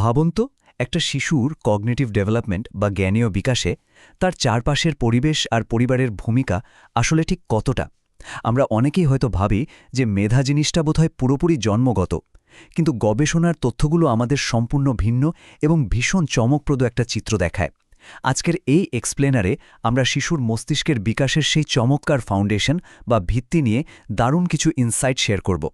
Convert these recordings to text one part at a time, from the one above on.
ভাবুন তো একটা শিশুর কগনিটিভ ডেভেলপমেন্ট বা জ্ঞানীয় বিকাশে তার চারপাশের পরিবেশ আর পরিবারের ভূমিকা আসলে ঠিক কতটা। আমরা অনেকেই হয়তো ভাবি যে মেধা জিনিসটা বোধহয় পুরোপুরি জন্মগত, কিন্তু গবেষণার তথ্যগুলো আমাদের সম্পূর্ণ ভিন্ন এবং ভীষণ চমকপ্রদ একটা চিত্র দেখায়। আজকের এই এক্সপ্লেনারে আমরা শিশুর মস্তিষ্কের বিকাশের সেই চমৎকার ফাউন্ডেশন বা ভিত্তি নিয়ে দারুণ কিছু ইনসাইট শেয়ার করব।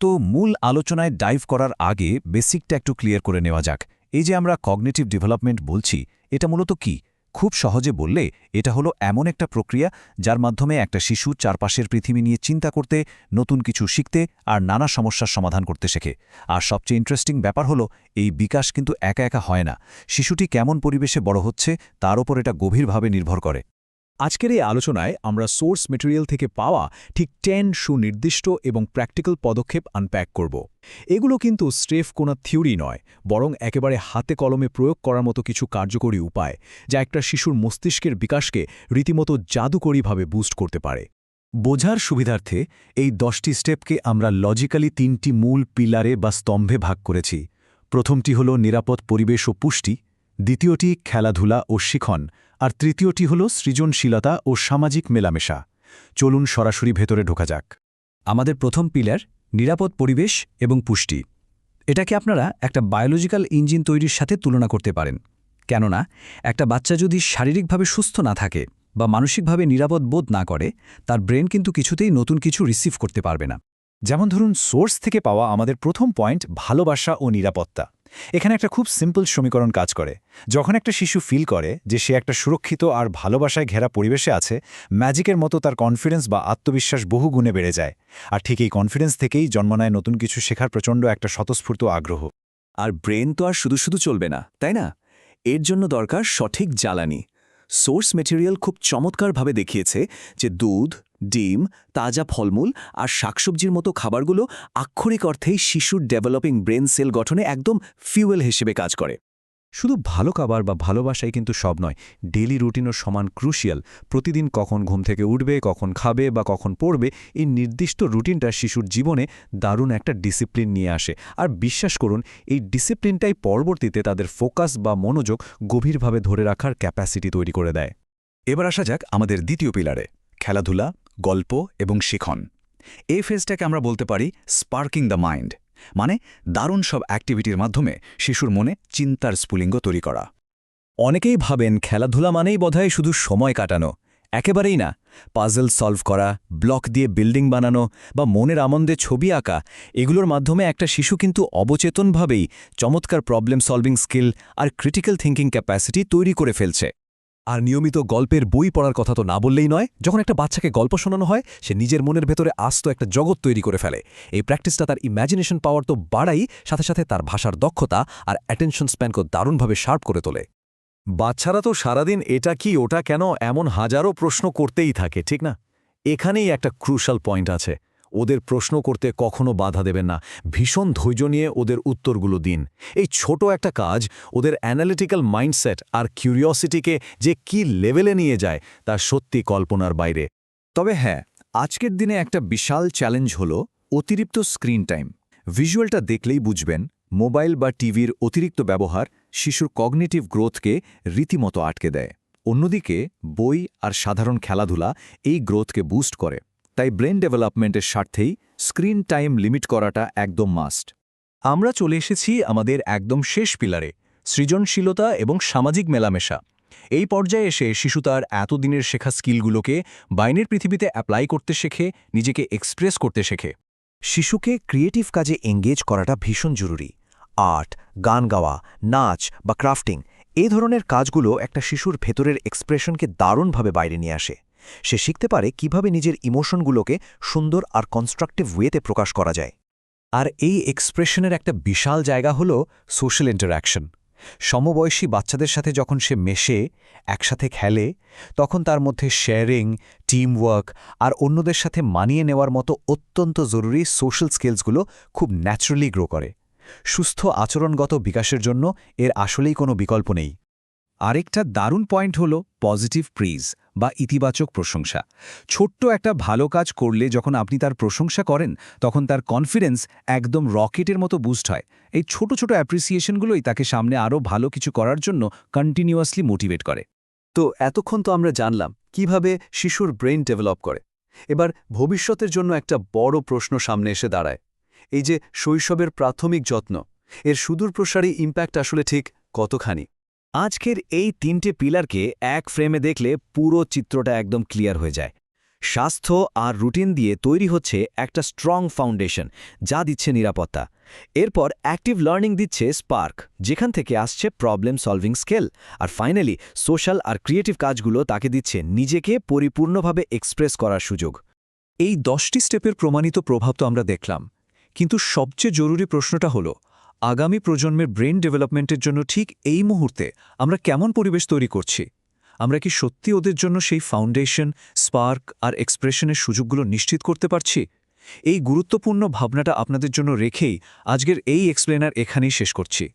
তো মূল আলোচনায় ডাইভ করার আগে বেসিকটা একটু ক্লিয়ার করে নেওয়া যাক। এই যে আমরা কগনিটিভ ডেভেলপমেন্ট বলছি, এটা মূলত কি? খুব সহজে বললে এটা হলো এমন একটা প্রক্রিয়া যার মাধ্যমে একটা শিশু চারপাশের পৃথিবী নিয়ে চিন্তা করতে, নতুন কিছু শিখতে আর নানা সমস্যার সমাধান করতে শেখে। আর সবচেয়ে ইন্টারেস্টিং ব্যাপার হলো এই বিকাশ কিন্তু একা একা হয় না। শিশুটি কেমন পরিবেশে বড় হচ্ছে তার ওপর এটা গভীরভাবে নির্ভর করে। আজকের এই আলোচনায় আমরা সোর্স মেটেরিয়াল থেকে পাওয়া ঠিক 10 সুনির্দিষ্ট এবং প্র্যাকটিক্যাল পদক্ষেপ আনপ্যাক করব। এগুলো কিন্তু স্রেফ কোনো থিওরি নয়, বরং একেবারে হাতে কলমে প্রয়োগ করার মতো কিছু কার্যকরী উপায়, যা একটা শিশুর মস্তিষ্কের বিকাশকে রীতিমতো জাদুকরীভাবে বুস্ট করতে পারে। বোঝার সুবিধার্থে এই 10টি স্টেপকে আমরা লজিক্যালি 3টি মূল পিলারে বা স্তম্ভে ভাগ করেছি। প্রথমটি হল নিরাপদ পরিবেশ ও পুষ্টি, দ্বিতীয়টি খেলাধুলা ও শিখন, আর তৃতীয়টি হল সৃজনশীলতা ও সামাজিক মেলামেশা। চলুন সরাসরি ভেতরে ঢোকা যাক। আমাদের প্রথম পিলার নিরাপদ পরিবেশ এবং পুষ্টি। এটাকে আপনারা একটা বায়োলজিক্যাল ইঞ্জিন তৈরির সাথে তুলনা করতে পারেন। কেননা একটা বাচ্চা যদি শারীরিকভাবে সুস্থ না থাকে বা মানসিকভাবে নিরাপদ বোধ না করে, তার ব্রেন কিন্তু কিছুতেই নতুন কিছু রিসিভ করতে পারবে না। যেমন ধরুন, সোর্স থেকে পাওয়া আমাদের প্রথম পয়েন্ট ভালোবাসা ও নিরাপত্তা। এখানে একটা খুব সিম্পল সমীকরণ কাজ করে। যখন একটা শিশু ফিল করে যে সে একটা সুরক্ষিত আর ভালোবাসায় ঘেরা পরিবেশে আছে, ম্যাজিকের মতো তার কনফিডেন্স বা আত্মবিশ্বাস বহু গুণে বেড়ে যায়। আর ঠিক এই কনফিডেন্স থেকেই জন্ম নেয় নতুন কিছু শেখার প্রচণ্ড একটা স্বতঃস্ফূর্ত আগ্রহ। আর ব্রেন তো আর শুধু শুধু চলবে না, তাই না? এর জন্য দরকার সঠিক জ্বালানি। সোর্স মেটেরিয়াল খুব চমৎকারভাবে দেখিয়েছে যে দুধ, ডিম, তাজা ফলমূল আর শাকসবজির মতো খাবারগুলো আক্ষরিক অর্থেই শিশুর ডেভেলপিং ব্রেন সেল গঠনে একদম ফিউয়েল হিসেবে কাজ করে। শুধু ভালো খাবার বা ভালোবাসাই কিন্তু সব নয়, ডেইলি রুটিনও সমান ক্রুশিয়াল। প্রতিদিন কখন ঘুম থেকে উঠবে, কখন খাবে বা কখন পড়বে, এই নির্দিষ্ট রুটিনটা শিশুর জীবনে দারুণ একটা ডিসিপ্লিন নিয়ে আসে। আর বিশ্বাস করুন, এই ডিসিপ্লিনটাই পরবর্তীতে তাদের ফোকাস বা মনোযোগ গভীরভাবে ধরে রাখার ক্যাপাসিটি তৈরি করে দেয়। এবার আসা যাক আমাদের দ্বিতীয় পিলারে, খেলাধুলা, গল্প এবং শিখন। এই ফেজটাকে আমরা বলতে পারি স্পার্কিং দ্য মাইন্ড, মানে দারুণ সব অ্যাক্টিভিটির মাধ্যমে শিশুর মনে চিন্তার স্ফুলিঙ্গ তৈরি করা। অনেকেই ভাবেন খেলাধুলা মানেই বোধহয় শুধু সময় কাটানো। একেবারেই না। পাজল সলভ করা, ব্লক দিয়ে বিল্ডিং বানানো বা মনের আনন্দে ছবি আঁকা, এগুলোর মাধ্যমে একটা শিশু কিন্তু অবচেতনভাবেই চমৎকার প্রবলেম সলভিং স্কিল আর ক্রিটিক্যাল থিঙ্কিং ক্যাপাসিটি তৈরি করে ফেলছে। আর নিয়মিত গল্পের বই পড়ার কথা তো না বললেই নয়। যখন একটা বাচ্চাকে গল্প শোনানো হয়, সে নিজের মনের ভেতরে আস্ত একটা জগৎ তৈরি করে ফেলে। এই প্র্যাকটিসটা তার ইম্যাজিনেশন পাওয়ার তো বাড়াই, সাথে সাথে তার ভাষার দক্ষতা আর অ্যাটেনশন স্প্যানকে দারুণভাবে শার্প করে তোলে। বাচ্চারা তো সারাদিন এটা কি ওটা কেন এমন হাজারো প্রশ্ন করতেই থাকে, ঠিক না? এখানেই একটা ক্রুশাল পয়েন্ট আছে। ওদের প্রশ্ন করতে কখনো বাধা দেবেন না। ভীষণ ধৈর্য নিয়ে ওদের উত্তরগুলো দিন। এই ছোট একটা কাজ ওদের অ্যানালিটিক্যাল মাইন্ডসেট আর কিউরিওসিটিকে যে কি লেভেলে নিয়ে যায় তা সত্যি কল্পনার বাইরে। তবে হ্যাঁ, আজকের দিনে একটা বিশাল চ্যালেঞ্জ হলো অতিরিক্ত স্ক্রিন টাইম। ভিজুয়ালটা দেখলেই বুঝবেন, মোবাইল বা টিভির অতিরিক্ত ব্যবহার শিশুর কগনিটিভ গ্রোথকে রীতিমতো আটকে দেয়। অন্যদিকে বই আর সাধারণ খেলাধুলা এই গ্রোথকে বুস্ট করে। তাই ব্রেন ডেভেলপমেন্টের স্বার্থেই স্ক্রিন টাইম লিমিট করাটা একদম মাস্ট। আমরা চলে এসেছি আমাদের একদম শেষ পিলারে, সৃজনশীলতা এবং সামাজিক মেলামেশা। এই পর্যায়ে এসে শিশু তার এতদিনের শেখা স্কিলগুলোকে বাইরের পৃথিবীতে অ্যাপ্লাই করতে শেখে, নিজেকে এক্সপ্রেস করতে শেখে। শিশুকে ক্রিয়েটিভ কাজে এঙ্গেজ করাটা ভীষণ জরুরি। আর্ট, গান গাওয়া, নাচ বা ক্রাফটিং, এই ধরনের কাজগুলো একটা শিশুর ভেতরের এক্সপ্রেশনকে দারুণভাবে বাইরে নিয়ে আসে। সে শিখতে পারে কিভাবে নিজের ইমোশনগুলোকে সুন্দর আর কনস্ট্রাকটিভ ওয়েতে প্রকাশ করা যায়। আর এই এক্সপ্রেশনের একটা বিশাল জায়গা হলো সোশ্যাল ইন্টারঅ্যাকশন। সমবয়সী বাচ্চাদের সাথে যখন সে মেশে, একসাথে খেলে, তখন তার মধ্যে শেয়ারিং, টিমওয়ার্ক আর অন্যদের সাথে মানিয়ে নেওয়ার মতো অত্যন্ত জরুরি সোশ্যাল স্কিলসগুলো খুব ন্যাচারালি গ্রো করে। সুস্থ আচরণগত বিকাশের জন্য এর আসলেই কোনো বিকল্প নেই। আরেকটা দারুণ পয়েন্ট হলো পজিটিভ প্রেজ বা ইতিবাচক প্রশংসা। ছোট্ট একটা ভালো কাজ করলে যখন আপনি তার প্রশংসা করেন তখন তার কনফিডেন্স একদম রকেটের মতো বুস্ট হয়। এই ছোট ছোট অ্যাপ্রিসিয়েশনগুলোই তাকে সামনে আরও ভালো কিছু করার জন্য কন্টিনিউয়াসলি মোটিভেট করে। তো এতক্ষণ তো আমরা জানলাম কিভাবে শিশুর ব্রেন ডেভেলপ করে। এবার ভবিষ্যতের জন্য একটা বড় প্রশ্ন সামনে এসে দাঁড়ায়। এই যে শৈশবের প্রাথমিক যত্ন, এর সুদূরপ্রসারী ইম্প্যাক্ট আসলে ঠিক কতখানি? আজকের এই 3টে পিলারকে এক ফ্রেমে দেখলে পুরো চিত্রটা একদম ক্লিয়ার হয়ে যায়। স্বাস্থ্য আর রুটিন দিয়ে তৈরি হচ্ছে একটা স্ট্রং ফাউন্ডেশন, যা দিচ্ছে নিরাপত্তা। এরপর অ্যাক্টিভ লার্নিং দিচ্ছে স্পার্ক, যেখান থেকে আসছে প্রবলেম সলভিং স্কিল। আর ফাইনালি সোশ্যাল আর ক্রিয়েটিভ কাজগুলো তাকে দিচ্ছে নিজেকে পরিপূর্ণভাবে এক্সপ্রেস করার সুযোগ। এই 10টি স্টেপের প্রমাণিত প্রভাব তো আমরা দেখলাম, কিন্তু সবচেয়ে জরুরি প্রশ্নটা হলো আগামী প্রজন্মের ব্রেন ডেভেলপমেন্টের জন্য ঠিক এই মুহূর্তে আমরা কেমন পরিবেশ তৈরি করছি? আমরা কি সত্যি ওদের জন্য সেই ফাউন্ডেশন, স্পার্ক আর এক্সপ্রেশনের সুযোগগুলো নিশ্চিত করতে পারছি? এই গুরুত্বপূর্ণ ভাবনাটা আপনাদের জন্য রেখেই আজকের এই এক্সপ্লেনার এখানেই শেষ করছি।